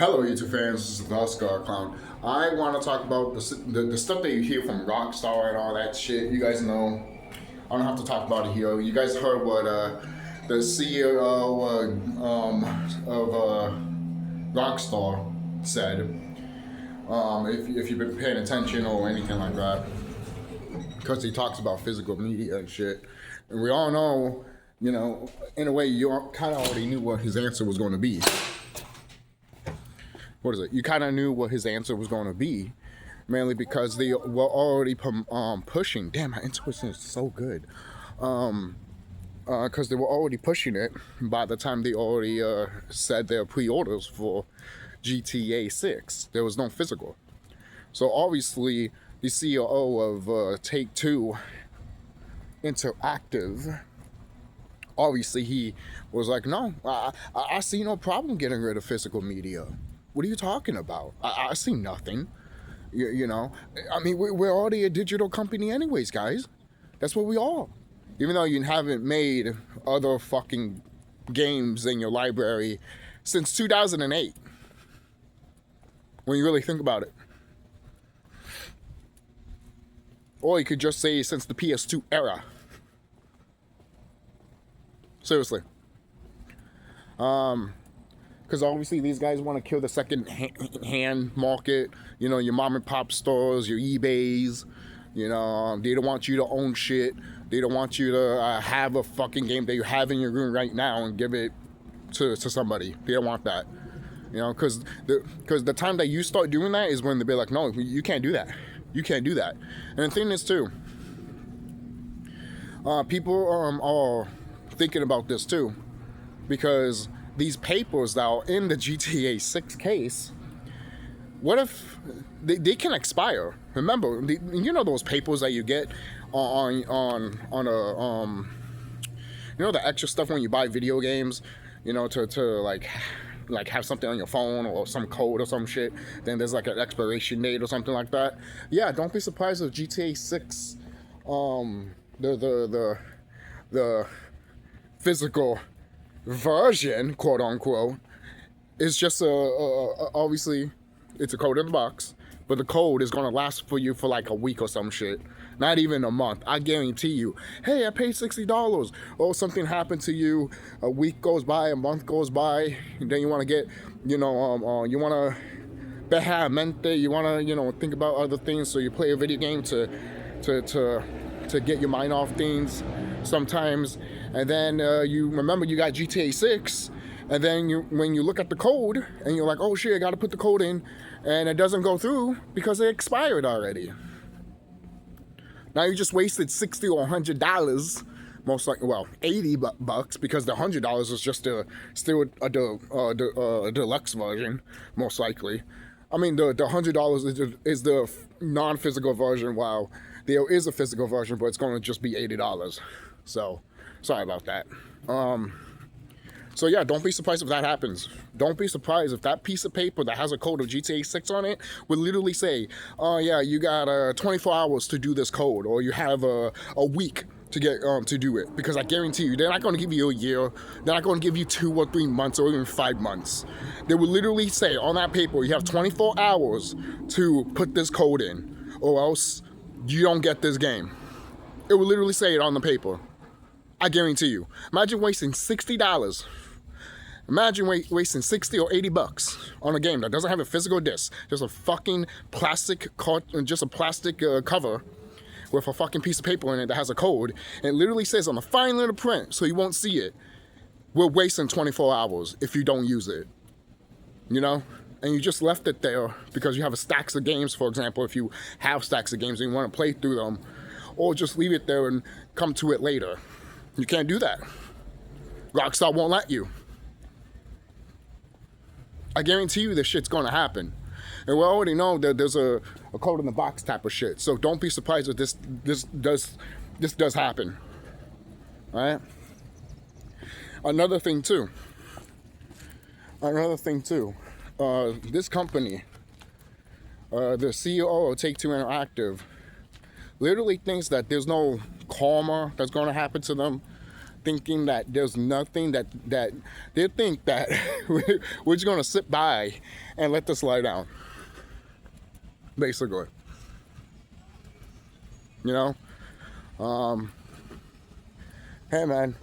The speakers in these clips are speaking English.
Hello, YouTube fans. This is TheSkullKlown. I want to talk about the stuff that you hear from Rockstar and all that shit. You guys know. I don't have to talk about it here. You guys heard what the CEO of Rockstar said. If you've been paying attention or anything like that, because he talks about physical media and shit, and we all know, you know, in a way, you kind of already knew what his answer was going to be. What is it? You kind of knew what his answer was going to be, mainly because they were already pushing. Damn, my intuition is so good. Because they were already pushing it by the time they already said their pre-orders for GTA 6. There was no physical. So obviously, the CEO of Take-Two Interactive, obviously he was like, no, I see no problem getting rid of physical media. What are you talking about? I see nothing. You know, I mean, we're already a digital company anyways, guys. That's what we are. Even though you haven't made other fucking games in your library since 2008. When you really think about it. Or you could just say since the PS2 era. Seriously. Because obviously these guys want to kill the second hand market, you know, your mom and pop stores, your eBays, you know, they don't want you to own shit. They don't want you to have a fucking game that you have in your room right now and give it to somebody. They don't want that, you know, because the time that you start doing that is when they'll be like, no, you can't do that. You can't do that. And the thing is too, people are thinking about this too, because these papers that are in the GTA 6 case, what if they can expire? Remember, you know those papers that you get on a you know, the extra stuff when you buy video games, you know, to like have something on your phone or some code or some shit. Then there's like an expiration date or something like that. Yeah, don't be surprised if GTA 6, the physical version, quote unquote, is just obviously it's a code in the box, but the code is gonna last for you for like a week or some shit, not even a month. I guarantee you. Hey, I paid $60. Oh, something happened to you. A week goes by, a month goes by, and then you want to get, you know, you want to behamente, you want to, you know, think about other things. So you play a video game to get your mind off things sometimes. And then you remember you got GTA 6, and then when you look at the code, and you're like, oh shit, I gotta put the code in, and it doesn't go through because it expired already. Now you just wasted $60 or $100, most likely, well, $80 because the $100 is just still a deluxe version, most likely. I mean, the $100 is the non-physical version, while there is a physical version, but it's going to just be $80. So, sorry about that. So yeah, don't be surprised if that happens. Don't be surprised if that piece of paper that has a code of GTA 6 on it would literally say, oh yeah, you got 24 hours to do this code, or you have a week to get to do it. Because I guarantee you, they're not going to give you a year. They're not going to give you 2 or 3 months or even 5 months. They will literally say on that paper, you have 24 hours to put this code in, or else you don't get this game. It will literally say it on the paper. I guarantee you. Imagine wasting $60. Imagine wasting $60 or $80 on a game that doesn't have a physical disc, just a fucking plastic cover with a fucking piece of paper in it that has a code, and it literally says on the fine little print, so you won't see it, we're wasting 24 hours if you don't use it. You know? And you just left it there because you have stacks of games, for example, if you have stacks of games and you want to play through them, or just leave it there and come to it later. You can't do that. Rockstar won't let you. I guarantee you this shit's gonna happen. And we already know that there's a code in the box type of shit. So don't be surprised if this does happen. Alright? Another thing too. This company, the CEO of Take-Two Interactive, literally thinks that there's no karma that's going to happen to them. thinking that there's nothing that they think that we're just gonna sit by and let this lie down, basically. You know, hey man,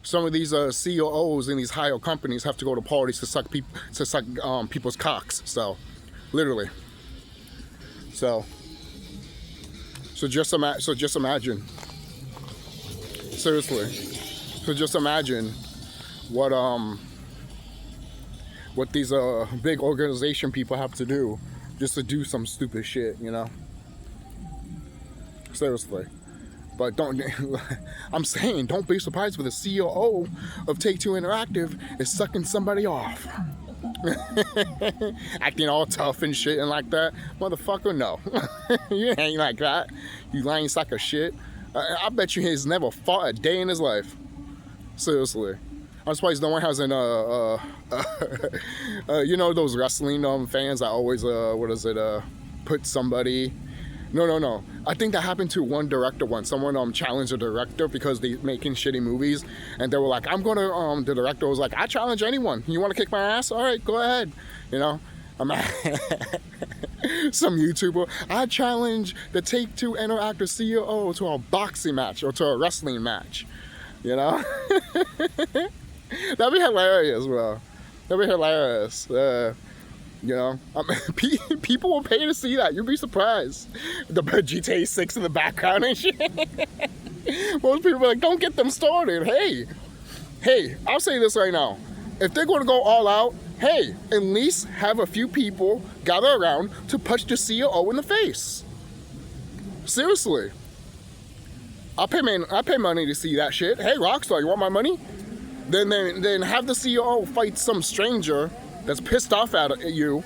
some of these CEOs in these higher companies have to go to parties to suck people's cocks. So, literally. So just imagine. Seriously. So just imagine what these big organization people have to do just to do some stupid shit, you know? Seriously. But I'm saying, don't be surprised if the CEO of Take-Two Interactive is sucking somebody off. Acting all tough and shit and like that. Motherfucker, no. You ain't like that. You lying sack of shit. I bet you he's never fought a day in his life. Seriously. I'm surprised no one has an, you know those wrestling fans that always, put somebody... No. I think that happened to one director once. Someone challenged a director because they making shitty movies, and they were like, "I'm gonna." The director was like, "I challenge anyone. You want to kick my ass? All right, go ahead." You know, some YouTuber. I challenge the Take-Two Interactive CEO to a boxing match or to a wrestling match. You know, that'd be hilarious, bro. That'd be hilarious. You know, people will pay to see that. You'd be surprised. The GTA 6 in the background and shit. Most people are like, don't get them started. Hey, I'll say this right now. If they're going to go all out, hey, at least have a few people gather around to punch the CEO in the face. Seriously. I'll pay money to see that shit. Hey, Rockstar, you want my money? Then have the CEO fight some stranger that's pissed off at you,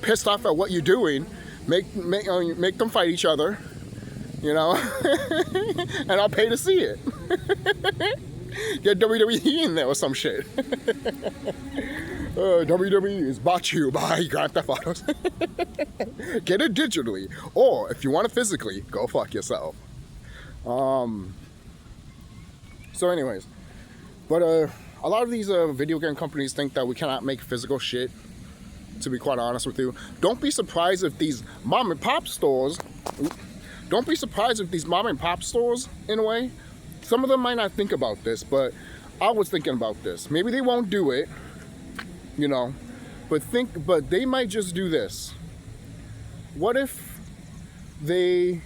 pissed off at what you're doing, make them fight each other, you know, and I'll pay to see it. Get WWE in there or some shit. WWE is brought to you by Grand Theft Auto. Get it digitally, or if you want it physically, go fuck yourself. So anyways, but a lot of these video game companies think that we cannot make physical shit, to be quite honest with you. Don't be surprised if these mom and pop stores, in a way, some of them might not think about this, but I was thinking about this. Maybe they won't do it, you know, but they might just do this. What if they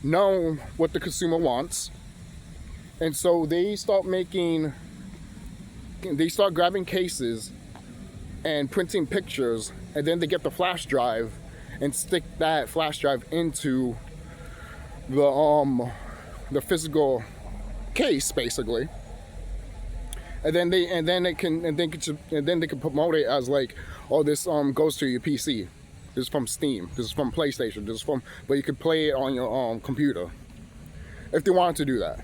know what the consumer wants? And so they start grabbing cases and printing pictures, and then they get the flash drive and stick that flash drive into the physical case, basically. And then they can promote it as like, oh, this goes to your PC. This is from Steam. This is from PlayStation. But you could play it on your computer if they wanted to do that.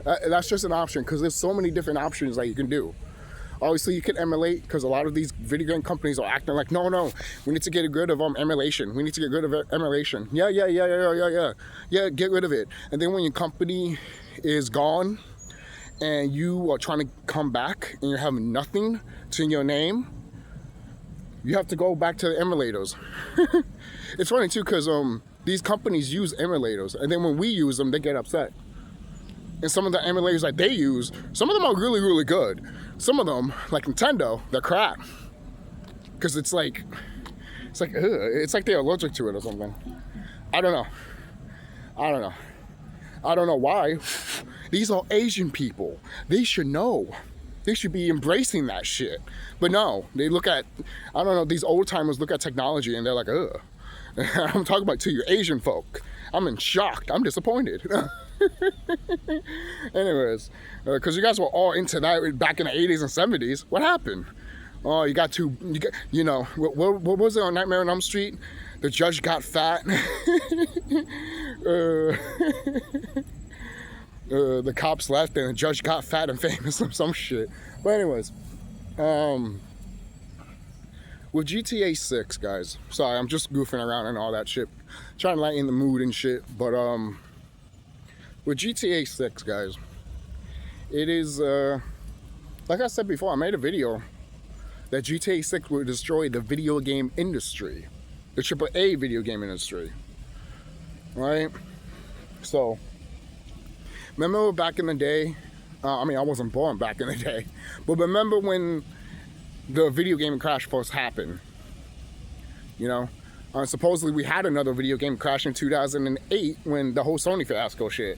That's just an option, because there's so many different options that you can do. Obviously, you can emulate, because a lot of these video game companies are acting like, no, we need to get rid of emulation. We need to get rid of emulation. Yeah, get rid of it. And then when your company is gone and you are trying to come back and you're having nothing to your name, you have to go back to the emulators. It's funny too, because these companies use emulators, and then when we use them, they get upset. And some of the emulators that they use, some of them are really, really good. Some of them, like Nintendo, they're crap. Because it's like they're allergic to it or something. I don't know why. These are Asian people. They should know. They should be embracing that shit. But no, they look at, these old timers look at technology and they're like, ugh. I'm talking about to you Asian folk. I'm in shock. I'm disappointed. Anyways, because you guys were all into that back in the 80s and 70s. What happened? Oh, what was it on Nightmare on Elm Street? The judge got fat. The cops left and the judge got fat and famous or some shit. But anyways, with GTA 6, guys. Sorry, I'm just goofing around and all that shit, trying to lighten the mood and shit. But with GTA 6, guys, it is like I said before. I made a video that GTA 6 will destroy the video game industry, the AAA video game industry. Right? So, remember back in the day? I mean, I wasn't born back in the day, but remember when the video game crash first happened? You know, supposedly we had another video game crash in 2008 when the whole Sony fiasco shit.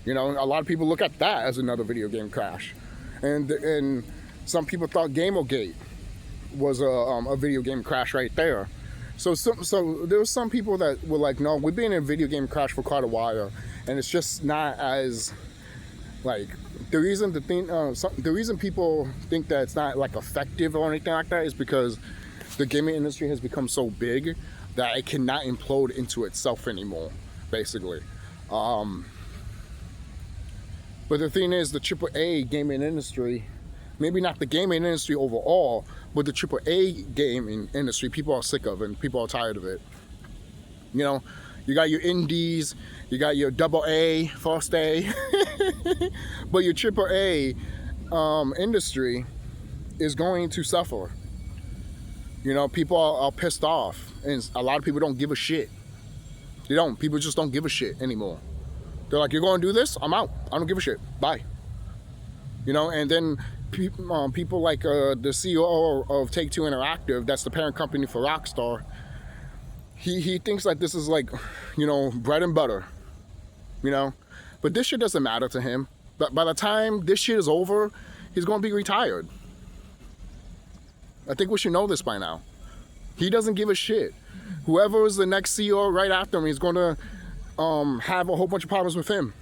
You know, a lot of people look at that as another video game crash, and some people thought Gamergate was a video game crash right there. So there were some people that were like, no, we've been in a video game crash for quite a while, and it's just not as like the reason people think that it's not like effective or anything like that is because the gaming industry has become so big that it cannot implode into itself anymore, basically. But the thing is, the AAA gaming industry, maybe not the gaming industry overall, but the AAA gaming industry, people are sick of it and people are tired of it. You know, you got your indies, you got your AA, first A, but your AAA industry is going to suffer. You know, people are pissed off, and a lot of people don't give a shit. They don't. People just don't give a shit anymore. They're like, you're going to do this? I'm out. I don't give a shit. Bye. You know, and then people like the CEO of Take-Two Interactive, that's the parent company for Rockstar, he thinks that this is like, you know, bread and butter, you know? But this shit doesn't matter to him. But by the time this shit is over, he's going to be retired. I think we should know this by now. He doesn't give a shit. Whoever is the next CEO right after him is going to have a whole bunch of problems with him.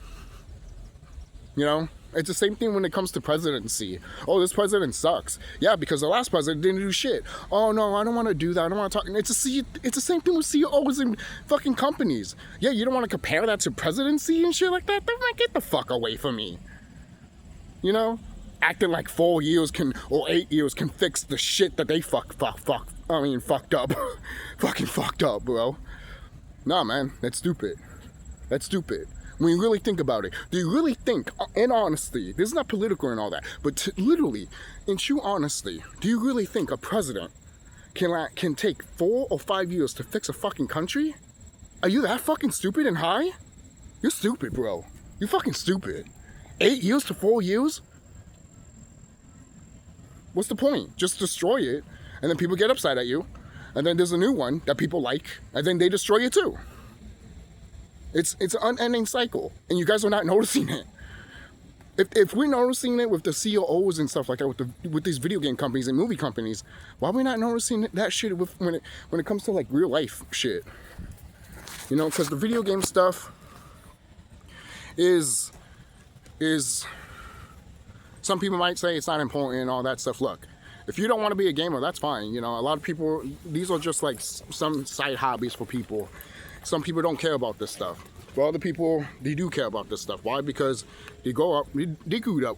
You know? It's the same thing when it comes to presidency. Oh, this president sucks. Yeah, because the last president didn't do shit. Oh, no, I don't want to do that. I don't want to talk. It's the same thing with CEOs and fucking companies. Yeah, you don't want to compare that to presidency and shit like that? Then get the fuck away from me. You know? Acting like 4 years or 8 years can fix the shit that they fucked up. Fucking fucked up, bro. Nah, man, that's stupid. That's stupid. When you really think about it, do you really think, in honesty, this is not political and all that, but literally, in true honesty, do you really think a president can take 4 or 5 years to fix a fucking country? Are you that fucking stupid and high? You're stupid, bro. You're fucking stupid. 8 years to 4 years? What's the point? Just destroy it, and then people get upset at you, and then there's a new one that people like, and then they destroy it too. It's an unending cycle, and you guys are not noticing it. If we're noticing it with the CEOs and stuff like that, with these video game companies and movie companies, why are we not noticing that shit when it comes to like real life shit? You know, because the video game stuff is some people might say it's not important and all that stuff. Look, if you don't want to be a gamer, that's fine. You know, a lot of people, these are just like some side hobbies for people. Some people don't care about this stuff. But other people, they do care about this stuff. Why? Because they grew up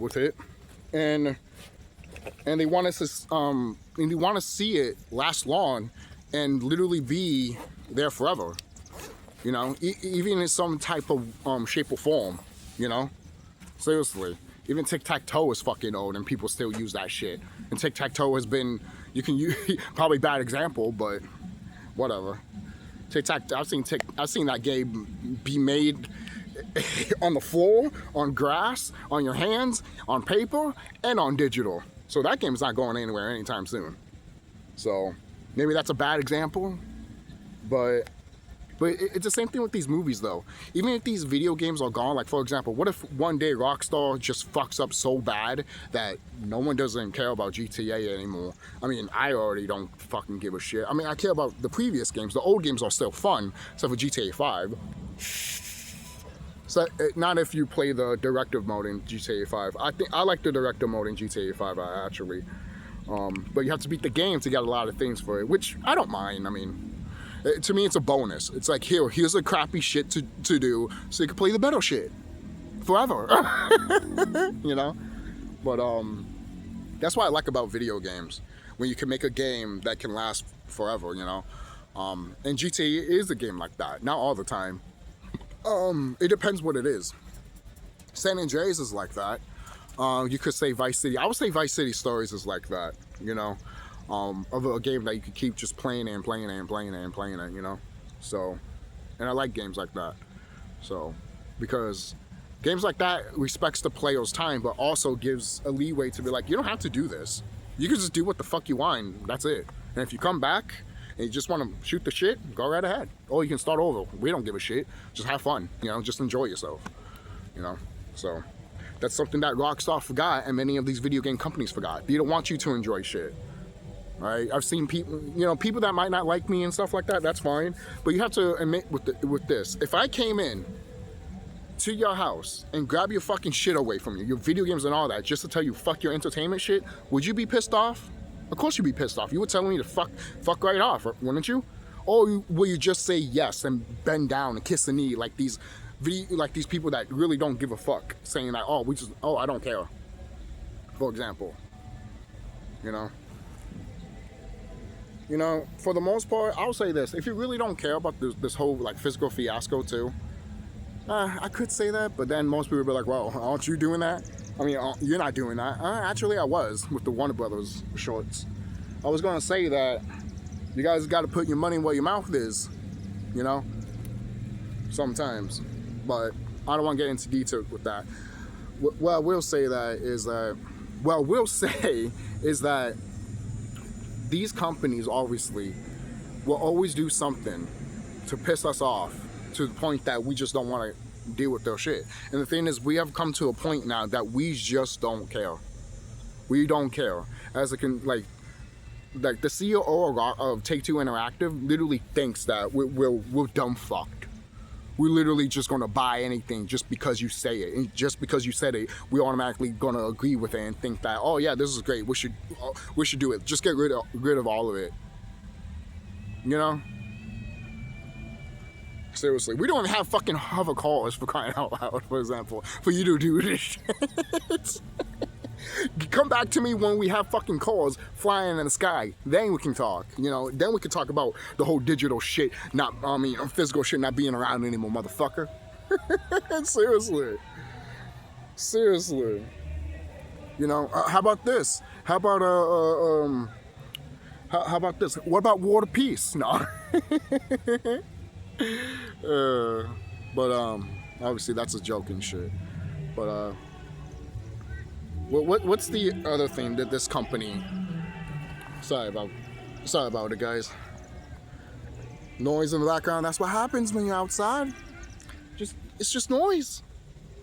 with it, and they want us to and they want to see it last long and literally be there forever. You know, even in some type of shape or form. You know, seriously. Even tic-tac-toe is fucking old, and people still use that shit. And tic-tac-toe has been, you can use, probably bad example, but whatever. I've seen that game be made on the floor, on grass, on your hands, on paper, and on digital. So that game's not going anywhere anytime soon. So maybe that's a bad example, but it's the same thing with these movies though. Even if these video games are gone, like for example, what if one day Rockstar just fucks up so bad that no one doesn't care about GTA anymore? I mean, I already don't fucking give a shit. I mean, I care about the previous games. The old games are still fun, except for GTA 5. So, not if you play the directive mode in GTA 5. I like the directive mode in GTA 5 actually. But you have to beat the game to get a lot of things for it, which I don't mind. I mean, to me, it's a bonus. It's like, here's a crappy shit to do so you can play the better shit forever. You know? But that's what I like about video games. when you can make a game that can last forever, you know. And GTA is a game like that. Not all the time. It depends what it is. San Andreas is like that. You could say Vice City. I would say Vice City Stories is like that, you know, of a game that you could keep just playing it and playing it and playing it and playing it, you know. So, and I like games like that. So, because games like that respects the player's time, but also gives a leeway to be like, you don't have to do this. You can just do what the fuck you want. That's it. And if you come back and you just want to shoot the shit, go right ahead. Or you can start over. We don't give a shit. Just have fun. You know, just enjoy yourself. You know, so that's something that Rockstar forgot, and many of these video game companies forgot. They don't want you to enjoy shit. Right? I've seen people, you know, people that might not like me and stuff like that. That's fine. But you have to admit with this. If I came in to your house and grab your fucking shit away from you, your video games and all that, just to tell you fuck your entertainment shit, would you be pissed off? Of course you'd be pissed off. You would tell me to fuck right off, wouldn't you? Or will you just say yes and bend down and kiss the knee like these people that really don't give a fuck, saying that, I don't care, for example. You know, for the most part, I'll say this: if you really don't care about this whole like physical fiasco too, I could say that, but then most people would be like, well, aren't you doing that? I mean, you're not doing that. Actually, I was with the Warner Brothers shorts. I was gonna say that you guys got to put your money where your mouth is, you know, sometimes, but I don't want to get into detail with that. What I will say is that these companies obviously will always do something to piss us off to the point that we just don't want to deal with their shit. And the thing is, we have come to a point now that we just don't care. We don't care. As it can, like the CEO of Take-Two Interactive literally thinks that we're dumb fucked. We're literally just gonna buy anything just because you say it, and just because you said it, we're automatically gonna agree with it and think that, oh yeah, this is great. We should do it. Just get rid of all of it. You know? Seriously, we don't have fucking hover cars, for crying out loud, for example, for you to do this shit. Come back to me when we have fucking cars flying in the sky. Then we can talk, you know. Then we can talk about the whole digital shit, physical shit not being around anymore, motherfucker. Seriously. You know, how about this? How about this? What about War and Peace? No. But obviously that's a joke and shit. But what's the other thing that this company? Sorry about it, guys. Noise in the background. That's what happens when you're outside. It's just noise.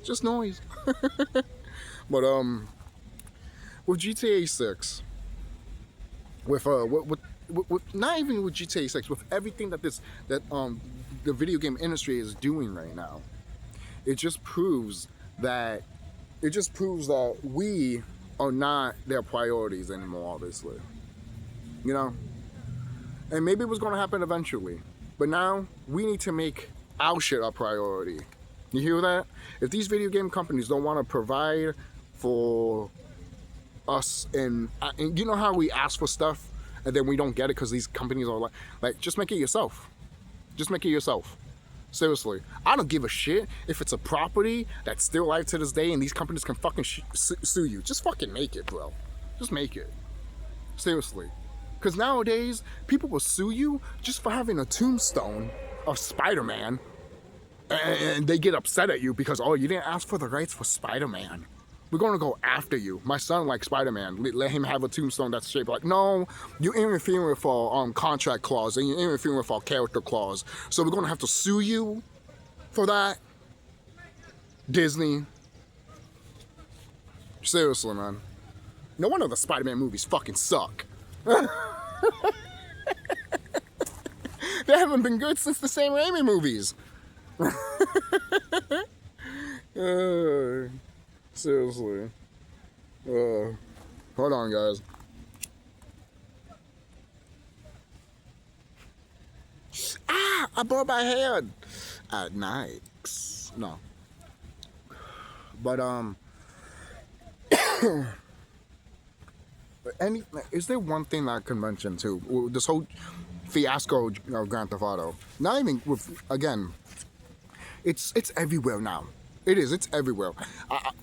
Just noise. But with GTA 6, with not even with GTA 6, with everything that the video game industry is doing right now, it just proves that we are not their priorities anymore, obviously. You know? And maybe it was going to happen eventually. But now, we need to make our shit our priority. You hear that? If these video game companies don't want to provide for us, and you know how we ask for stuff, and then we don't get it because these companies are like, just make it yourself. Just make it yourself. Seriously, I don't give a shit if it's a property that's still alive to this day and these companies can fucking sue you. Just fucking make it, bro. Just make it. Seriously. Because nowadays, people will sue you just for having a tombstone of Spider-Man, and they get upset at you because, oh, you didn't ask for the rights for Spider-Man. We're going to go after you. My son likes Spider-Man. Let him have a tombstone that's shaped like, no, you're interfering with our contract clause, and you're interfering with our character clause. So we're going to have to sue you for that. Disney. Seriously, man. No wonder the Spider-Man movies fucking suck. They haven't been good since the Sam Raimi movies. Seriously. Hold on, guys. I burned my head. Nice. No. But Is there one thing that I can mention too? This whole fiasco of Grand Theft Auto. Not even with, again, it's everywhere now. It is. It's everywhere.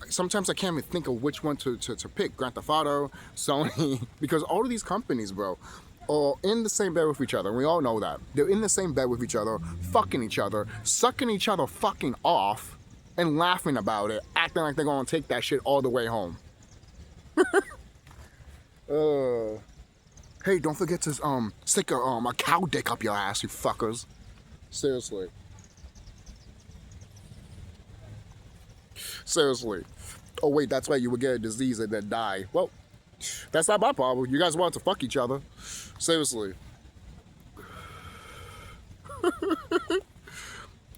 Sometimes I can't even think of which one to pick. Grand Theft Auto, Sony, because all of these companies, bro, are in the same bed with each other. We all know that. They're in the same bed with each other, fucking each other, sucking each other fucking off, and laughing about it, acting like they're gonna take that shit all the way home. Hey, don't forget to stick a cow dick up your ass, you fuckers. Seriously. Seriously. Oh wait, that's why you would get a disease and then die. Well, that's not my problem. You guys want to fuck each other. Seriously.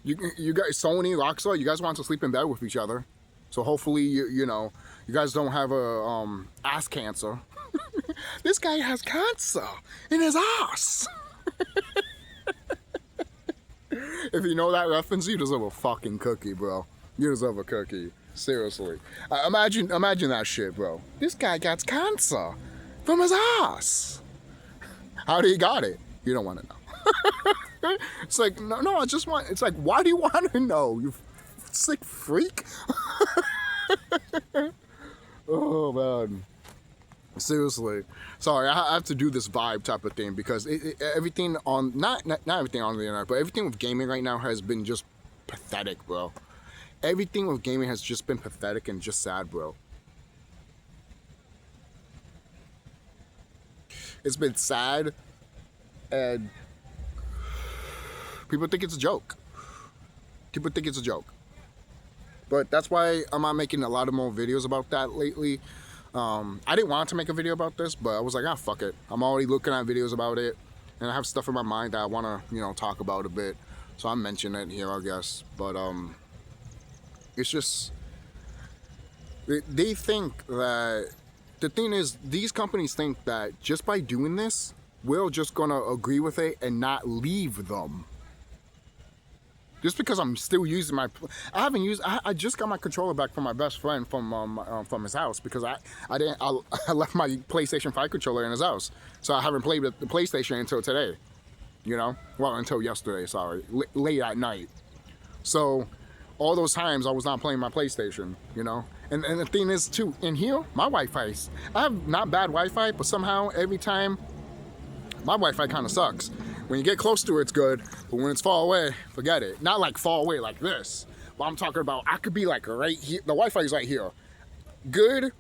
you guys, Sony, Rockstar, you guys want to sleep in bed with each other. So hopefully, you know, you guys don't have a ass cancer. This guy has cancer in his ass. If you know that reference, you deserve a fucking cookie, bro. You deserve a cookie. Seriously. Imagine that shit, bro. This guy got cancer from his ass. How did he got it? You don't want to know. It's like, no, I just want, it's like, why do you want to know? You sick freak? Oh, man. Seriously. Sorry, I have to do this vibe type of thing because everything on, not everything on the internet, but everything with gaming right now has been just pathetic, bro. Everything with gaming has just been pathetic and just sad, bro. It's been sad, and people think it's a joke. People think it's a joke. But that's why I'm not making a lot of more videos about that lately. I didn't want to make a video about this, but I was like, fuck it. I'm already looking at videos about it, and I have stuff in my mind that I want to, you know, talk about a bit. So I'm mentioning it here, I guess. But, it's just, they think that, the thing is, these companies think that just by doing this, we're just gonna agree with it and not leave them. Just because I'm still using I just got my controller back from my best friend from his house because I left my PlayStation 5 controller in his house. So I haven't played the PlayStation until today, you know? Well, until yesterday, sorry, late at night. So, all those times I was not playing my PlayStation, you know? And the thing is too, in here, my Wi-Fi, I have not bad Wi-Fi, but somehow every time, my Wi-Fi kind of sucks. When you get close to it, it's good, but when it's far away, forget it. Not like far away like this, but I'm talking about, I could be like right here, the Wi-Fi is right here. Good,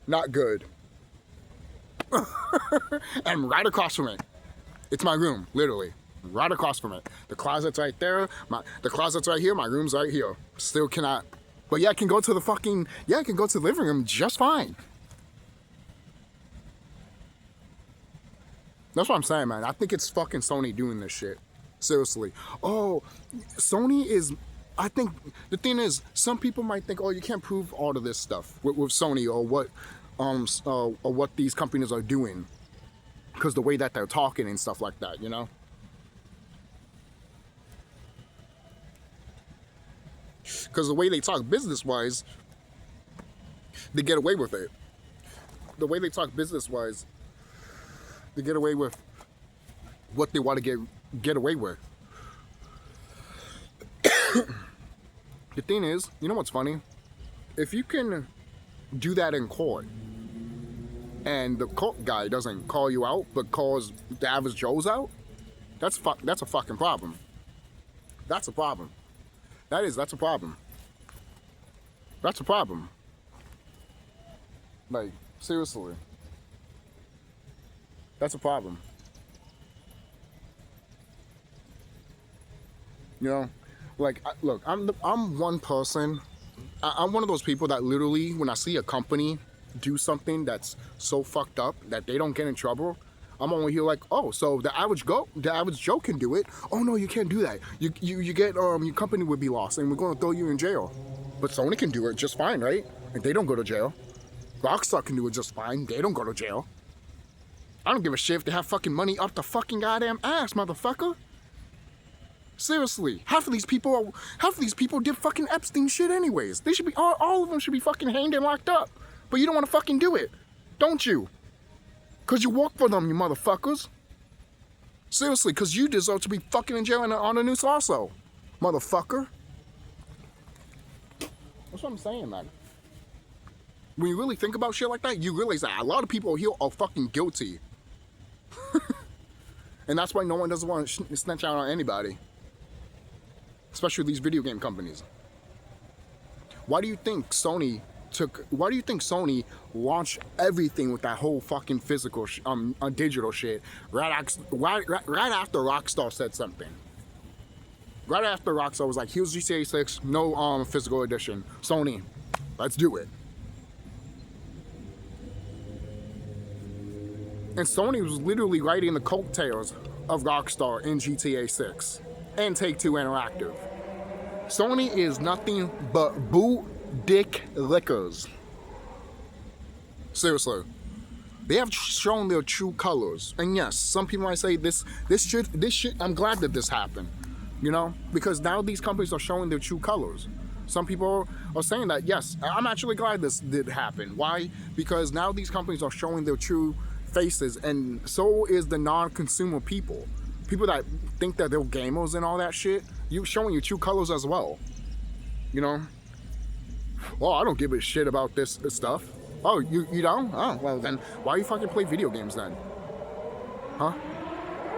not good. And right across from it, it's my room, literally. Right across from it. The closet's right there. The closet's right here. My room's right here. Still cannot. But yeah, I can go to the living room just fine. That's what I'm saying, man. I think it's fucking Sony doing this shit. Seriously. Oh, Sony is, I think, the thing is, some people might think, oh, you can't prove all of this stuff with Sony or what these companies are doing. Because the way that they're talking and stuff like that, you know? Because the way they talk business-wise, they get away with it. The way they talk business-wise, they get away with what they want to get away with. The thing is, you know what's funny? If you can do that in court, and the court guy doesn't call you out, but calls the average Joes out, that's a fucking problem. That's a problem. That's a problem. That's a problem. Like, seriously. That's a problem. You know? Like, look, I'm one person. I'm one of those people that literally, when I see a company do something that's so fucked up that they don't get in trouble, I'm only here like, oh, so the average Joe can do it. Oh no, you can't do that. You get your company would be lost, and we're gonna throw you in jail. But Sony can do it just fine, right? And they don't go to jail. Rockstar can do it just fine. They don't go to jail. I don't give a shit if they have fucking money up the fucking goddamn ass, motherfucker. Seriously, half of these people did fucking Epstein shit anyways. They should be all of them should be fucking hanged and locked up. But you don't want to fucking do it, don't you? Because you work for them, you motherfuckers. Seriously, because you deserve to be fucking in jail on the news also. Motherfucker. That's what I'm saying, man. When you really think about shit like that, you realize that a lot of people here are fucking guilty. And that's why no one doesn't want to snitch out on anybody. Especially these video game companies. Why do you think Sony launched everything with that whole fucking physical, digital shit right after Rockstar said something? Right after Rockstar was like, here's GTA 6, no physical edition. Sony, let's do it. And Sony was literally riding the coattails of Rockstar in GTA 6 and Take-Two Interactive. Sony is nothing but boot dick lickers. Seriously. They have shown their true colors. And yes, some people might say this shit, I'm glad that this happened. You know? Because now these companies are showing their true colors. Some people are saying that, yes, I'm actually glad this did happen. Why? Because now these companies are showing their true faces, and so is the non-consumer people. People that think that they're gamers and all that shit, you showing your true colors as well. You know? Oh, I don't give a shit about this stuff. Oh, you don't? Oh, well then, why you fucking play video games then? Huh?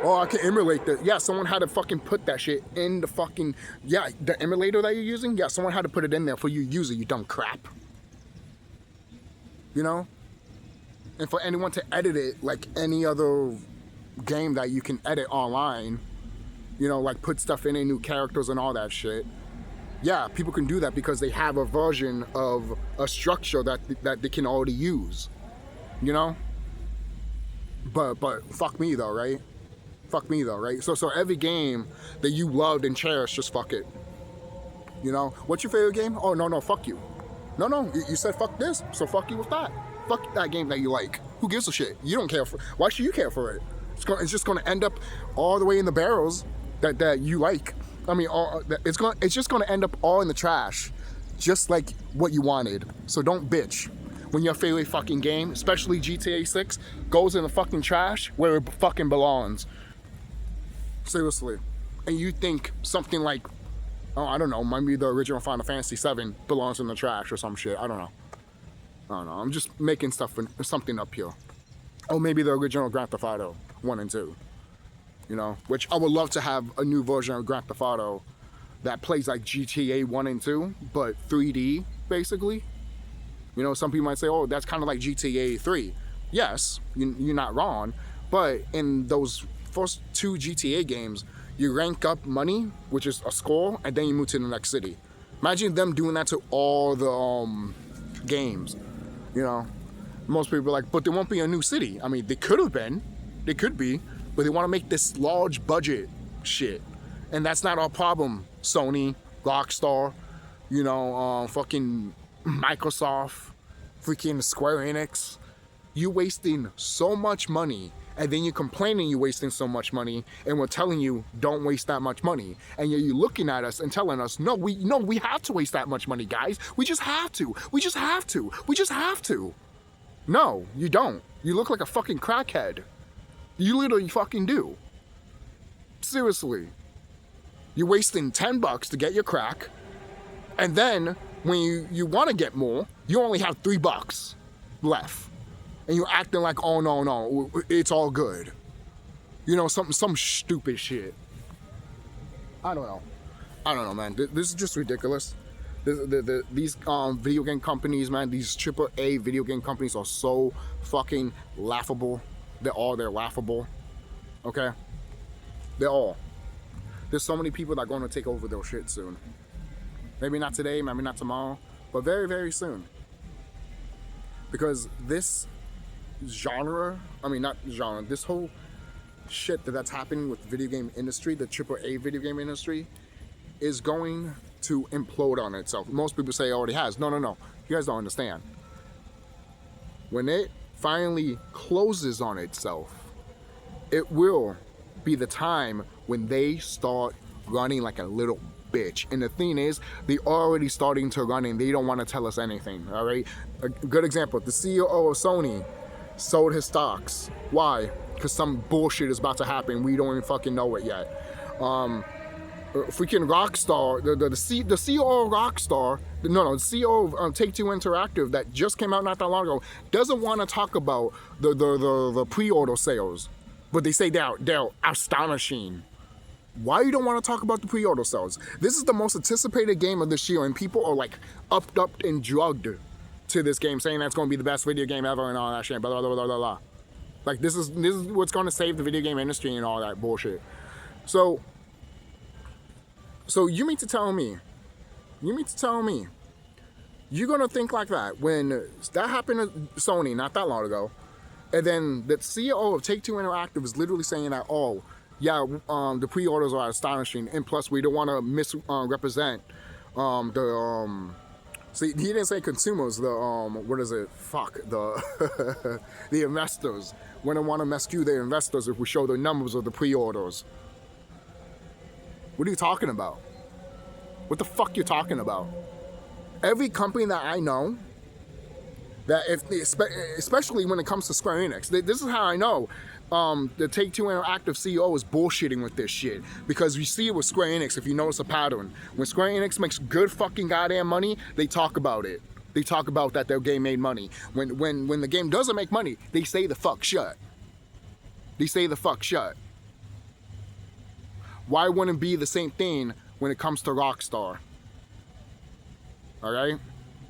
Oh, I can emulate that. Yeah, someone had to fucking put that shit in the fucking, yeah, the emulator that you're using, yeah, someone had to put it in there for you to use it, you dumb crap. You know? And for anyone to edit it like any other game that you can edit online, you know, like put stuff in, new characters and all that shit. Yeah, people can do that because they have a version of a structure that they can already use, you know? But fuck me though, right? Fuck me though, right? So every game that you loved and cherished, just fuck it. You know? What's your favorite game? Oh, no, fuck you. No, you said fuck this, so fuck you with that. Fuck that game that you like. Who gives a shit? You don't care for. Why should you care for it? It's just gonna end up all the way in the barrels that you like. I mean, it's just gonna end up all in the trash, just like what you wanted. So don't bitch when your favorite fucking game, especially GTA 6, goes in the fucking trash where it fucking belongs. Seriously. And you think something like, oh, I don't know, maybe the original Final Fantasy 7 belongs in the trash or some shit. I don't know. I'm just making something up here. Oh, maybe the original Grand Theft Auto 1 and 2. You know, which I would love to have a new version of Grand Theft Auto that plays like GTA 1 and 2, but 3D, basically. You know, some people might say, oh, that's kind of like GTA 3. Yes, you're not wrong. But in those first 2 GTA games, you rank up money, which is a score, and then you move to the next city. Imagine them doing that to all the games. You know, most people are like, but there won't be a new city. I mean, they could have been. They could be. But they want to make this large budget shit. And that's not our problem, Sony, Rockstar, you know, fucking Microsoft, freaking Square Enix. You wasting so much money, and then you're complaining you're wasting so much money, and we're telling you don't waste that much money. And you're looking at us and telling us, no, we have to waste that much money, guys. We just have to. We just have to. No, you don't. You look like a fucking crackhead. You literally fucking do. Seriously. You're wasting $10 to get your crack, and then when you want to get more, you only have $3 left. And you're acting like, oh no, it's all good. You know, some stupid shit. I don't know, man. This is just ridiculous. These video game companies, man, these AAA video game companies are so fucking laughable. They're laughable. Okay? They're all. There's so many people that are going to take over their shit soon. Maybe not today, maybe not tomorrow, but very, very soon. Because this genre, this whole shit that's happening with the video game industry, the AAA video game industry, is going to implode on itself. Most people say it already has. No. You guys don't understand. When it finally closes on itself, it will be the time when they start running like a little bitch. And the thing is, they're already starting to run and they don't want to tell us anything, all right? A good example, the CEO of Sony sold his stocks. Why? Because some bullshit is about to happen. We don't even fucking know it yet. Freaking Rockstar, the CEO of Rockstar, the CEO of Take-Two Interactive that just came out not that long ago, doesn't want to talk about the pre-order sales, but they say they're astonishing. Why you don't want to talk about the pre-order sales? This is the most anticipated game of this year, and people are like upped and drugged to this game, saying that's going to be the best video game ever and all that shit. Blah blah blah blah blah blah. Like this is what's going to save the video game industry and all that bullshit. So you mean to tell me, you're gonna think like that when that happened to Sony not that long ago, and then the CEO of Take-Two Interactive is literally saying that, oh, yeah, the pre-orders are astonishing, and plus we don't want to misrepresent see, he didn't say consumers, the investors. We don't want to rescue the investors if we show the numbers of the pre-orders. What are you talking about? What the fuck you talking about? Every company that I know, that especially when it comes to Square Enix, this is how I know the Take-Two Interactive CEO is bullshitting with this shit. Because you see it with Square Enix, if you notice a pattern. When Square Enix makes good fucking goddamn money, they talk about it. They talk about that their game made money. When the game doesn't make money, they say the fuck shut. They say the fuck shut. Why wouldn't it be the same thing when it comes to Rockstar? Alright?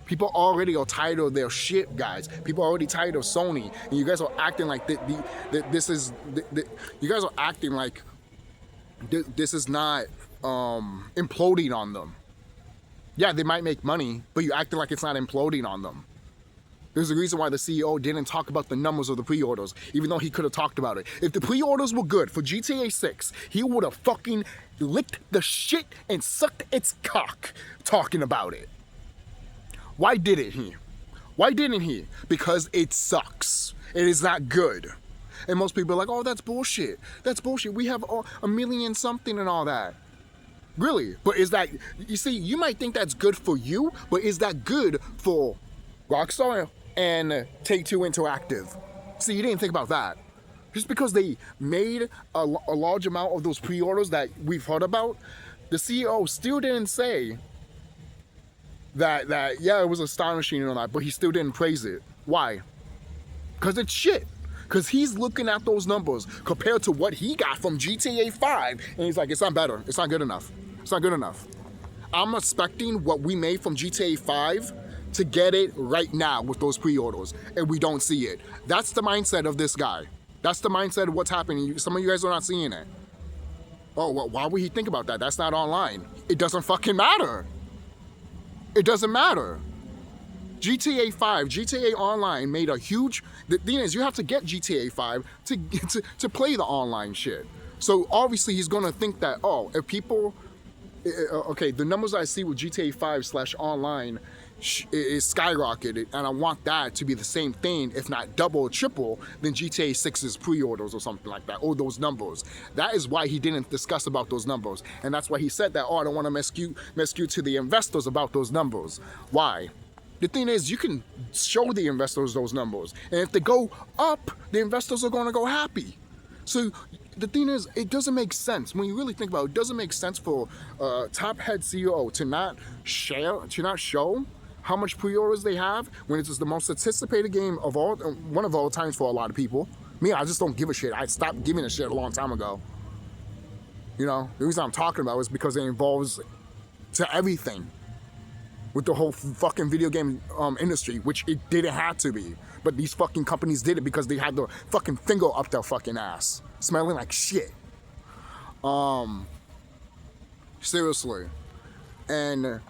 People already are tired of their shit, guys. People are already tired of Sony. And you guys are acting like this is not imploding on them. Yeah, they might make money, but you're acting like it's not imploding on them. There's a reason why the CEO didn't talk about the numbers of the pre-orders, even though he could have talked about it. If the pre-orders were good for GTA 6, he would have fucking licked the shit and sucked its cock talking about it. Why didn't he? Why didn't he? Because it sucks. It is not good. And most people are like, oh, that's bullshit. That's bullshit. We have a million something and all that. Really? But is that, you see, you might think that's good for you, but is that good for Rockstar and Take-Two Interactive? See, you didn't think about that. Just because they made a large amount of those pre-orders that we've heard about, the CEO still didn't say that yeah, it was astonishing and all that, but he still didn't praise it. Why? Because it's shit. Because he's looking at those numbers compared to what he got from GTA 5, and he's like, it's not better. It's not good enough. It's not good enough. I'm expecting what we made from GTA 5 to get it right now with those pre-orders, and we don't see it. That's the mindset of this guy. That's the mindset of what's happening. Some of you guys are not seeing it. Oh, well, why would he think about that? That's not online. It doesn't fucking matter. It doesn't matter. GTA 5, GTA Online made a huge... The thing is, you have to get GTA 5 to play the online shit. So obviously he's gonna think that, oh, if people... Okay, the numbers I see with GTA 5/online is skyrocketed, and I want that to be the same thing, if not double or triple, than GTA 6's pre-orders or something like that, or those numbers. That is why he didn't discuss about those numbers. And that's why he said that, oh, I don't want to mess you to the investors about those numbers. Why? The thing is, you can show the investors those numbers. And if they go up, the investors are going to go happy. So the thing is, it doesn't make sense. When you really think about it, it doesn't make sense for a top head CEO to not show how much pre-orders they have when it is the most anticipated game of one of all times for a lot of people. Me, I just don't give a shit. I stopped giving a shit a long time ago. You know, the reason I'm talking about is because it involves to everything with the whole fucking video game industry, which it didn't have to be. But these fucking companies did it because they had the fucking finger up their fucking ass, smelling like shit. Seriously. And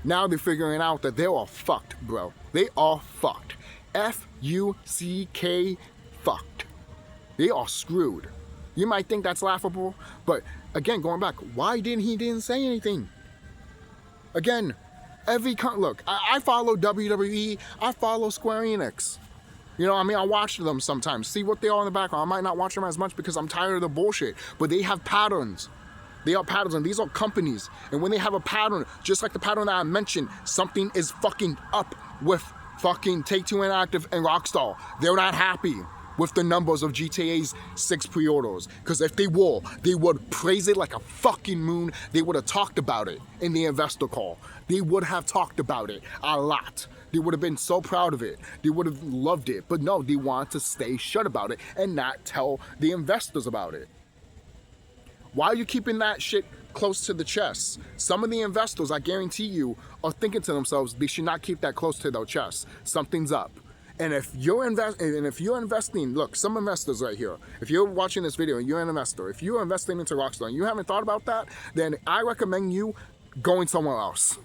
now they're figuring out that they are fucked, bro. They are fucked. F-U-C-K fucked. They are screwed. You might think that's laughable, but again, going back, why didn't say anything? Again, look, I follow WWE, I follow Square Enix. You know, I mean, I watch them sometimes, see what they are in the background. I might not watch them as much because I'm tired of the bullshit, but they have patterns. They are patterns, and these are companies. And when they have a pattern, just like the pattern that I mentioned, something is fucking up with fucking Take-Two Interactive and Rockstar, they're not happy with the numbers of GTA 6 pre-orders. Because if they were, they would praise it like a fucking moon. They would have talked about it in the investor call. They would have talked about it a lot. They would have been so proud of it. They would have loved it. But no, they want to stay shut about it and not tell the investors about it. Why are you keeping that shit close to the chest? Some of the investors, I guarantee you, are thinking to themselves, they should not keep that close to their chest. Something's up. And if you're investing, look, some investors right here, if you're watching this video and you're an investor, if you're investing into Rockstar and you haven't thought about that, then I recommend you going somewhere else.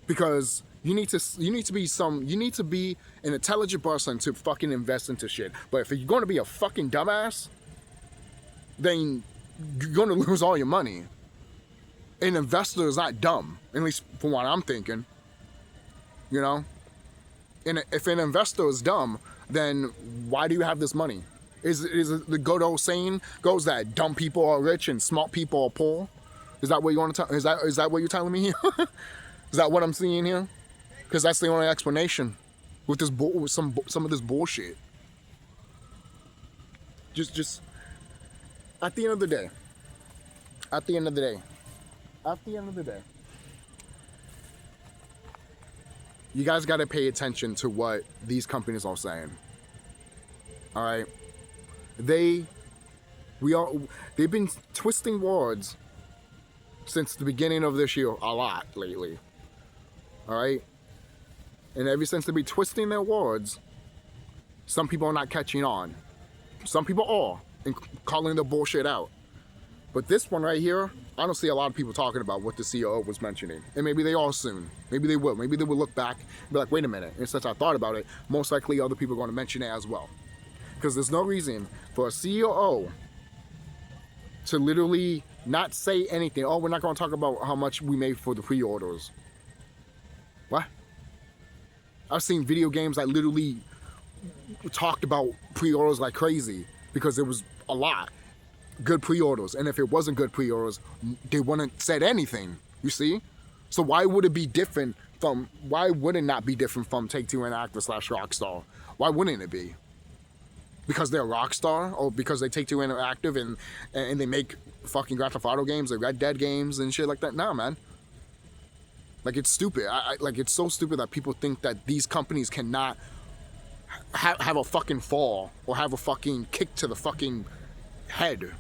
Because you need to be an intelligent person to fucking invest into shit. But if you're going to be a fucking dumbass, then you're going to lose all your money. An investor is not dumb, at least from what I'm thinking. You know? And if an investor is dumb, then why do you have this money? Is the good old saying goes that dumb people are rich and smart people are poor? Is that what you want to tell? Is that what you're telling me here? Is that what I'm seeing here? Because that's the only explanation with this with some of this bullshit. Just at the end of the day. You guys got to pay attention to what these companies are saying. All right, they've been twisting words since the beginning of this year a lot lately. All right, and ever since they've been twisting their words, some people are not catching on. Some people are and calling the bullshit out. But this one right here, I don't see a lot of people talking about what the CEO was mentioning. And maybe they are soon. Maybe they will. Maybe they will look back and be like, wait a minute. And since I thought about it, most likely other people are going to mention it as well. Because there's no reason for a CEO to literally not say anything. Oh, we're not going to talk about how much we made for the pre-orders. What? I've seen video games that literally talked about pre-orders like crazy because it was a lot. Good pre-orders, and if it wasn't good pre-orders, they wouldn't said anything. You see, so why would it be different from? Why would it not be different from Take-Two Interactive / Rockstar? Why wouldn't it be? Because they're Rockstar, or because they Take-Two Interactive and they make fucking Grand Theft Auto games, like Red Dead games and shit like that? Nah, man. Like, it's stupid. Like, it's so stupid that people think that these companies cannot have a fucking fall or have a fucking kick to the fucking head.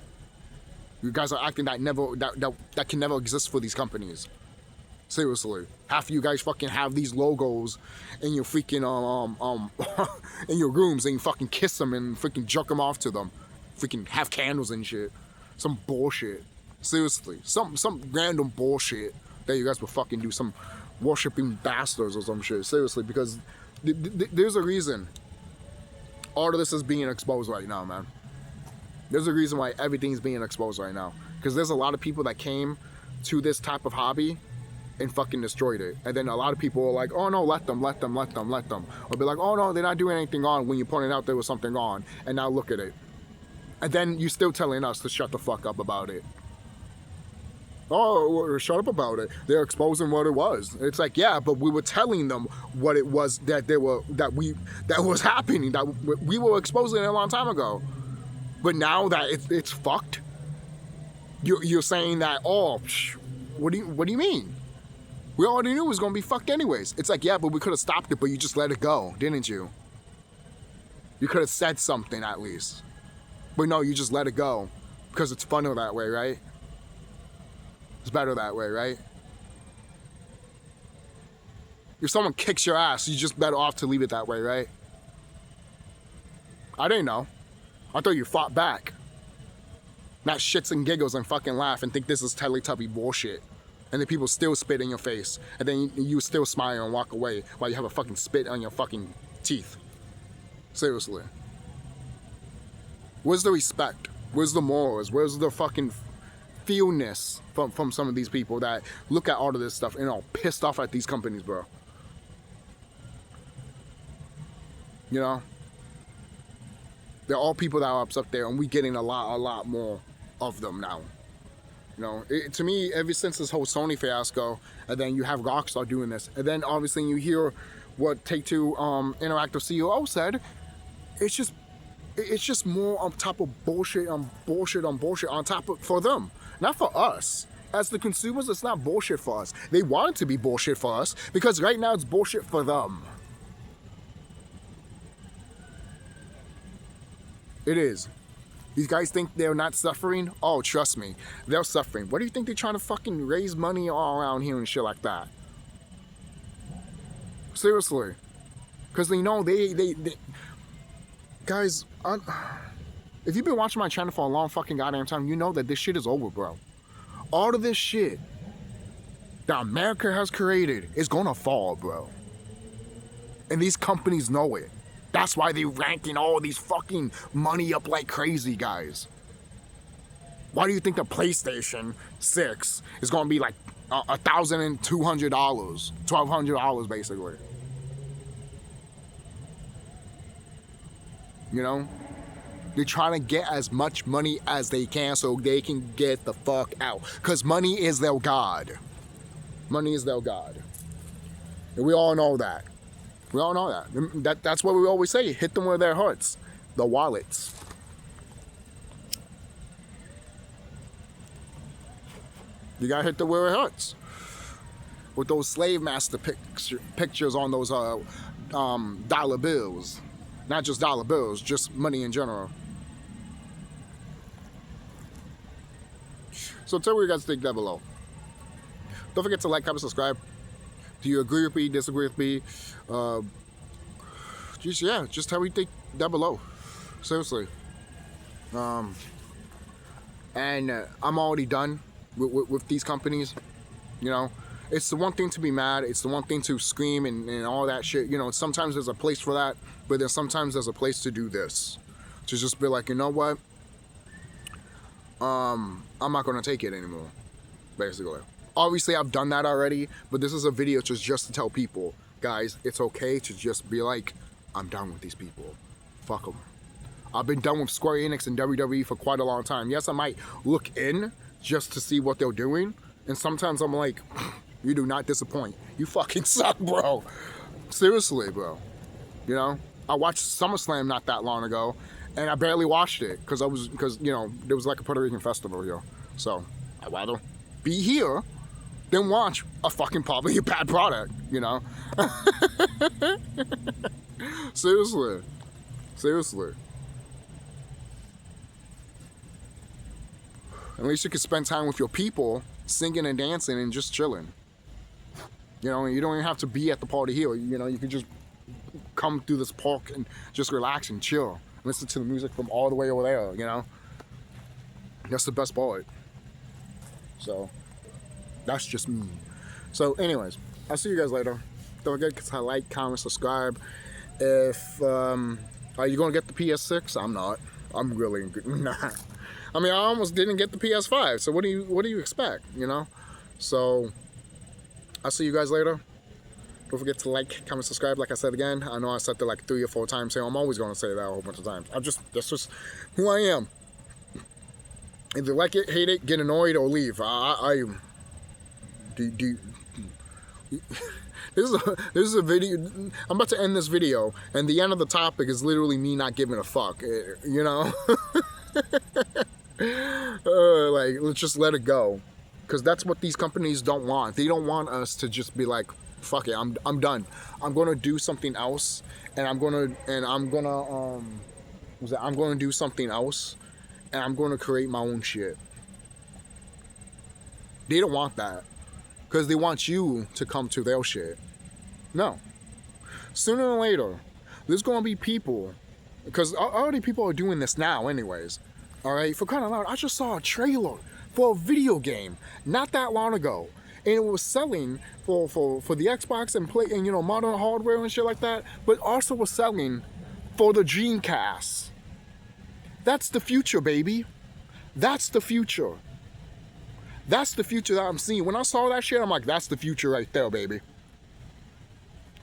You guys are acting that can never exist for these companies. Seriously, half of you guys fucking have these logos in your freaking in your rooms, and you fucking kiss them and freaking jerk them off to them, freaking have candles and shit. Some bullshit. Seriously, some random bullshit that you guys will fucking do. Some worshipping bastards or some shit. Seriously, because there's a reason all of this is being exposed right now, man. There's a reason why everything's being exposed right now. Because there's a lot of people that came to this type of hobby and fucking destroyed it. And then a lot of people are like, oh no, let them. Or be like, oh no, they're not doing anything wrong when you pointed out there was something wrong. And now look at it. And then you're still telling us to shut the fuck up about it. Oh, shut up about it. They're exposing what it was. It's like, yeah, but we were telling them what it was that was happening, that we were exposing it a long time ago. But now that it's fucked, you're saying that, oh, what do you mean? We already knew it was gonna be fucked anyways. It's like, yeah, but we could have stopped it, but you just let it go, didn't you? You could have said something at least. But no, you just let it go because it's funner that way, right? It's better that way, right? If someone kicks your ass, you're just better off to leave it that way, right? I didn't know. I thought you fought back. Not shits and giggles and fucking laugh and think this is Teletubby bullshit. And then people still spit in your face. And then you still smile and walk away while you have a fucking spit on your fucking teeth. Seriously. Where's the respect? Where's the morals? Where's the fucking feelness from some of these people that look at all of this stuff and are pissed off at these companies, bro? You know? They're all people that are upset there, and we're getting a lot more of them now. You know, to me, ever since this whole Sony fiasco, and then you have Rockstar doing this, and then obviously you hear what Take-Two Interactive CEO said. It's just more on top of bullshit on bullshit on bullshit on top of, for them, not for us. As the consumers, it's not bullshit for us. They want it to be bullshit for us because right now it's bullshit for them. It is. These guys think they're not suffering? Oh, trust me, they're suffering. What do you think they're trying to fucking raise money all around here and shit like that? Seriously. Because they know they guys, if you've been watching my channel for a long fucking goddamn time, you know that this shit is over, bro. All of this shit that America has created is gonna fall, bro. And these companies know it. That's why they're ranking all these fucking money up like crazy, guys. Why do you think the PlayStation 6 is gonna be like $1,200, $1,200 basically? You know? They're trying to get as much money as they can so they can get the fuck out. Because money is their god. Money is their god. And we all know that. We all know that. That's what we always say. Hit them where their hearts. The wallets. You gotta hit them where it hurts. With those slave master pictures on those dollar bills. Not just dollar bills, just money in general. So tell me what you guys think down below. Don't forget to like, comment, subscribe. Do you agree with me, disagree with me? Just tell me what you think down below. Seriously. And I'm already done with these companies. You know, it's the one thing to be mad. It's the one thing to scream and all that shit. You know, sometimes there's a place for that, but sometimes there's a place to do this. To just be like, you know what? I'm not gonna take it anymore, basically. Obviously, I've done that already, but this is a video just to tell people, guys, it's okay to just be like, I'm done with these people. Fuck them. I've been done with Square Enix and WWE for quite a long time. Yes, I might look in just to see what they're doing, and sometimes I'm like, you do not disappoint. You fucking suck, bro. Seriously, bro. You know, I watched SummerSlam not that long ago, and I barely watched it because you know, there was like a Puerto Rican festival here. So I'd rather be here than watch a fucking probably a bad product, you know. Seriously. Seriously. At least you can spend time with your people, singing and dancing and just chilling. You know, you don't even have to be at the party here. You know, you can just come through this park and just relax and chill. Listen to the music from all the way over there, you know? That's the best part. So, that's just me. So, anyways, I'll see you guys later. Don't forget to like, comment, subscribe. If, are you gonna get the PS6? I'm not. I'm really not. I mean, I almost didn't get the PS5, so what do you expect, you know? So, I'll see you guys later. Don't forget to like, comment, subscribe, like I said again. I know I said that like 3 or 4 times here. I'm always going to say that a whole bunch of times. That's just who I am. If you like it, hate it, get annoyed, or leave. This is a video. I'm about to end this video, and the end of the topic is literally me not giving a fuck. You know? Like, let's just let it go. Because that's what these companies don't want. They don't want us to just be like, fuck it, I'm done. I'm gonna do something else, and I'm gonna do something else, and I'm gonna create my own shit. They don't want that, because they want you to come to their shit. No. Sooner or later, there's gonna be people, because already people are doing this now anyways. All right, for crying out loud, I just saw a trailer for a video game not that long ago. And it was selling for the Xbox and play and, you know, modern hardware and shit like that, but also was selling for the Dreamcast. That's the future, baby. That's the future. That's the future that I'm seeing. When I saw that shit, I'm like, that's the future right there, baby.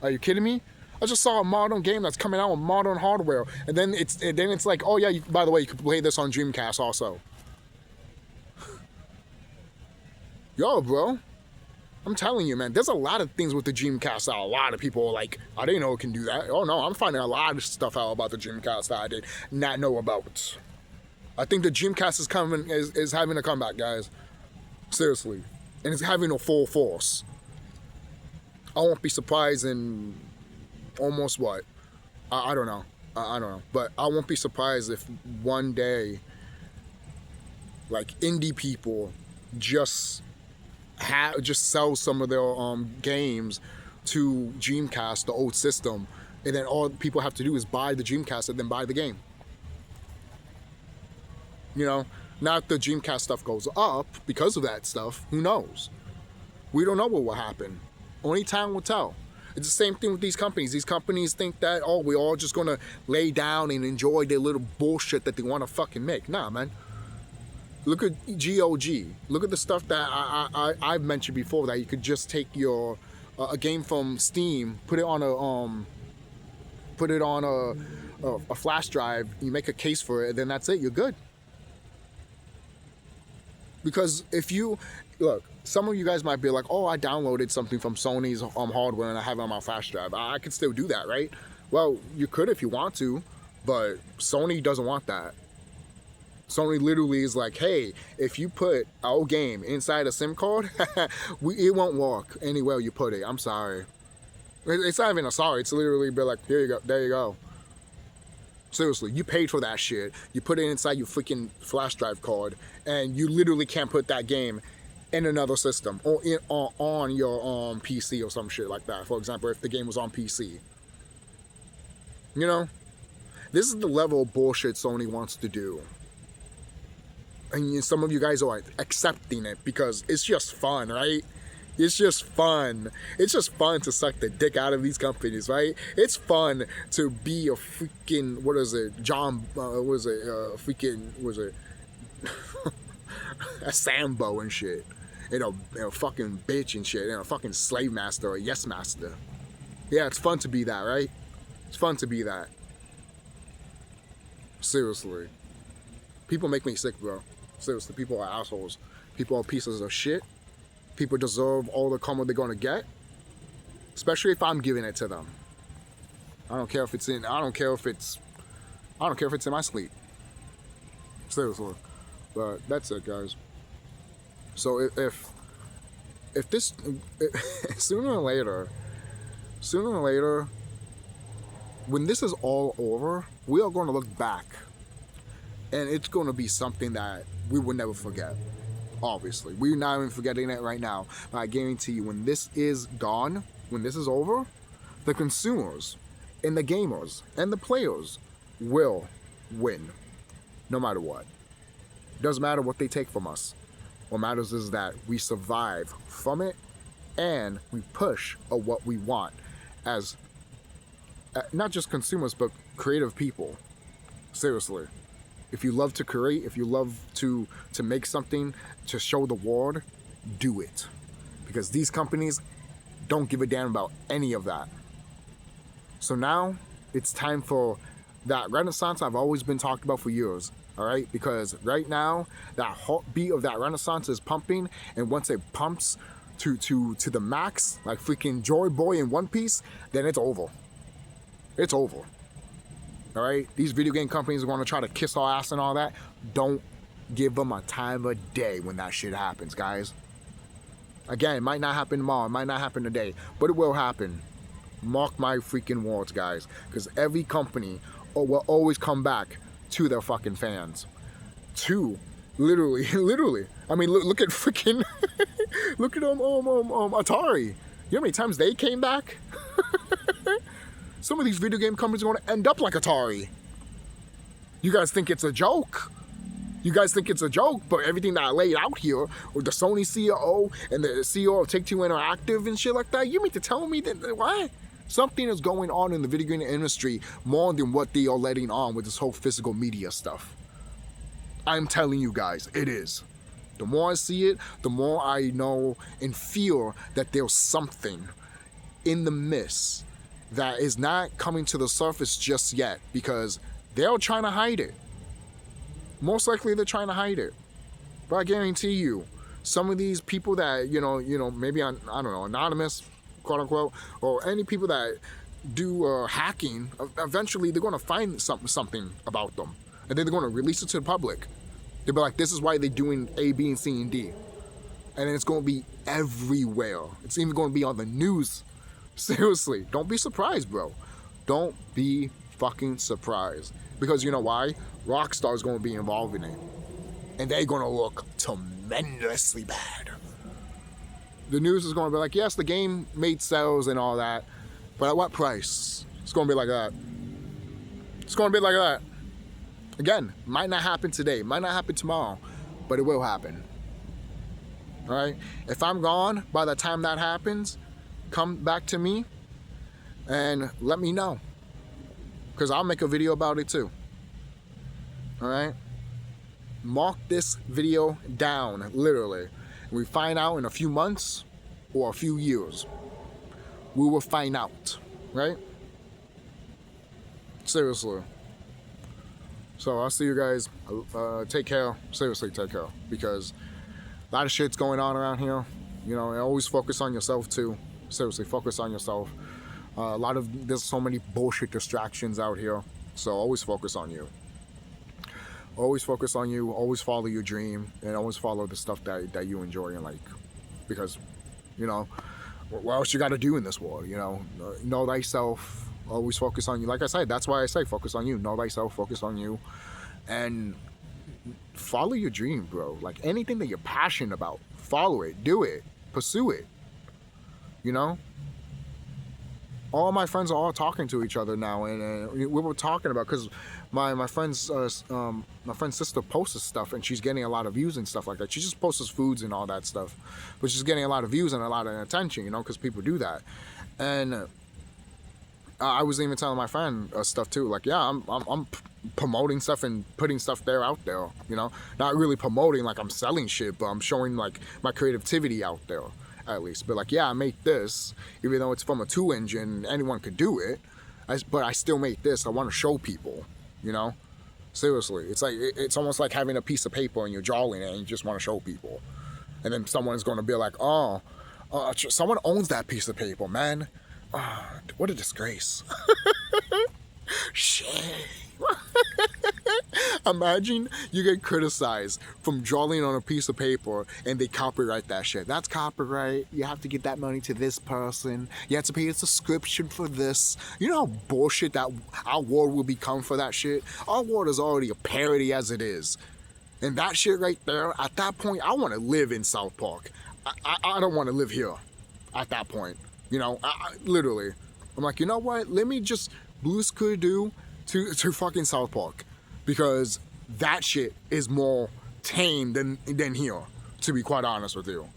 Are you kidding me? I just saw a modern game that's coming out with modern hardware, and then it's like, oh yeah, by the way, you can play this on Dreamcast also. Yo, bro. I'm telling you, man, there's a lot of things with the Dreamcast that a lot of people are like, I didn't know it can do that. Oh no, I'm finding a lot of stuff out about the Dreamcast that I did not know about. I think the Dreamcast is having a comeback, guys. Seriously. And it's having a full force. I won't be surprised in almost what? I don't know. I don't know. But I won't be surprised if one day, like, indie people just sell some of their games to Dreamcast, the old system, and then all people have to do is buy the Dreamcast and then buy the game. You know, now if the Dreamcast stuff goes up because of that stuff, who knows? We don't know what will happen. Only time will tell. It's the same thing with these companies. These companies think that, oh, we're all just gonna lay down and enjoy their little bullshit that they want to fucking make. Nah, man. Look at GOG. Look at the stuff that I've mentioned before, that you could just take your a game from Steam, put it on a flash drive, you make a case for it, and then that's it. You're good. Because if you look, some of you guys might be like, oh, I downloaded something from Sony's hardware and I have it on my flash drive. I could still do that, right? Well, you could if you want to, but Sony doesn't want that. Sony literally is like, hey, if you put our game inside a SIM card, it won't work anywhere you put it. I'm sorry. It's not even a sorry. It's literally be like, here you go, there you go. Seriously, you paid for that shit. You put it inside your freaking flash drive card, and you literally can't put that game in another system or on your PC or some shit like that. For example, if the game was on PC. You know? This is the level of bullshit Sony wants to do. And some of you guys are accepting it because it's just fun, right? It's just fun. It's just fun to suck the dick out of these companies, right? It's fun to be a freaking, a Sambo and shit. And a fucking bitch and shit. And a fucking slave master or yes master. Yeah, it's fun to be that, right? It's fun to be that. Seriously. People make me sick, bro. Seriously, people are assholes. People are pieces of shit. People deserve all the karma they're gonna get, especially if I'm giving it to them. I don't care if it's in my sleep. Seriously, but that's it, guys. So if this sooner or later, when this is all over, we are going to look back, and it's going to be something that we will never forget. Obviously, we're not even forgetting it right now. But I guarantee you, when this is gone, when this is over, the consumers and the gamers and the players will win, no matter what. Doesn't matter what they take from us. What matters is that we survive from it and we push what we want as not just consumers, but creative people. Seriously. If you love to create, if you love to make something to show the world, do it. Because these companies don't give a damn about any of that. So now it's time for that renaissance I've always been talking about for years. All right, because right now that heartbeat of that renaissance is pumping, and once it pumps to the max, like freaking Joy Boy in One Piece, then it's over. It's over. All right, these video game companies are going to try to kiss our ass and all that. Don't give them a time of day when that shit happens, guys. Again, it might not happen tomorrow, it might not happen today, but it will happen. Mark my freaking words, guys, because every company will always come back to their fucking fans. Literally. I mean, look at freaking, look at Atari. You know how many times they came back? Some of these video game companies are going to end up like Atari. You guys think it's a joke? But everything that I laid out here with the Sony CEO and the CEO of Take-Two Interactive and shit like that, you mean to tell me that what? Something is going on in the video game industry more than what they are letting on with this whole physical media stuff. I'm telling you guys, it is. The more I see it, the more I know and feel that there's something in the mist that is not coming to the surface just yet, because they're trying to hide it. Most likely they're trying to hide it. But I guarantee you, some of these people that, maybe, I don't know, anonymous, quote unquote, or any people that do hacking, eventually they're going to find something about them. And then they're going to release it to the public. They'll be like, this is why they're doing A, B, and C, and D. And then it's going to be everywhere. It's even going to be on the news. Seriously, don't be surprised, bro. Don't be fucking surprised. Because you know why? Rockstar's going to be involved in it. And they're going to look tremendously bad. The news is going to be like, yes, the game made sales and all that, but at what price? It's going to be like that. It's going to be like that. Again, might not happen today, might not happen tomorrow, but it will happen. All right? If I'm gone by the time that happens, come back to me and let me know. Because I'll make a video about it too. All right? Mark this video down, literally. We find out in a few months or a few years. We will find out, right? Seriously. So I'll see you guys. Take care. Seriously, take care. Because a lot of shit's going on around here. And always focus on yourself too. Seriously, focus on yourself. There's so many bullshit distractions out here. So always focus on you. Always focus on you. Always follow your dream. And always follow the stuff that you enjoy and like. Because, what else you got to do in this world, Know thyself. Always focus on you. Like I said, that's why I say focus on you. Know thyself, focus on you. And follow your dream, bro. Like anything that you're passionate about, follow it, do it, pursue it. All my friends are all talking to each other now, and we were talking about, because my friend's sister posts stuff, and she's getting a lot of views and stuff like that. She just posts foods and all that stuff, but she's getting a lot of views and a lot of attention, because people do that. And I was even telling my friend stuff too, like, yeah, I'm promoting stuff and putting stuff out there, not really promoting like I'm selling shit, but I'm showing like my creativity out there. At least, but like, yeah, I made this, even though it's from a 2 engine, anyone could do it, but I still made this. I want to show people, seriously. It's like, it's almost like having a piece of paper and you're drawing it and you just want to show people, and then someone's going to be like, someone owns that piece of paper, man. What a disgrace. Shit. Imagine you get criticized from drawing on a piece of paper and they copyright that shit. That's copyright. You have to get that money to this person. You have to pay a subscription for this. You know how bullshit that our world will become for that shit? Our world is already a parody as it is. And that shit right there, at that point, I want to live in South Park. I don't want to live here at that point. Literally. I'm like, you know what? Let me just blue screw to fucking South Park. Because that shit is more tame than here, to be quite honest with you.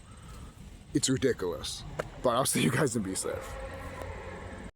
It's ridiculous. But I'll see you guys and be safe.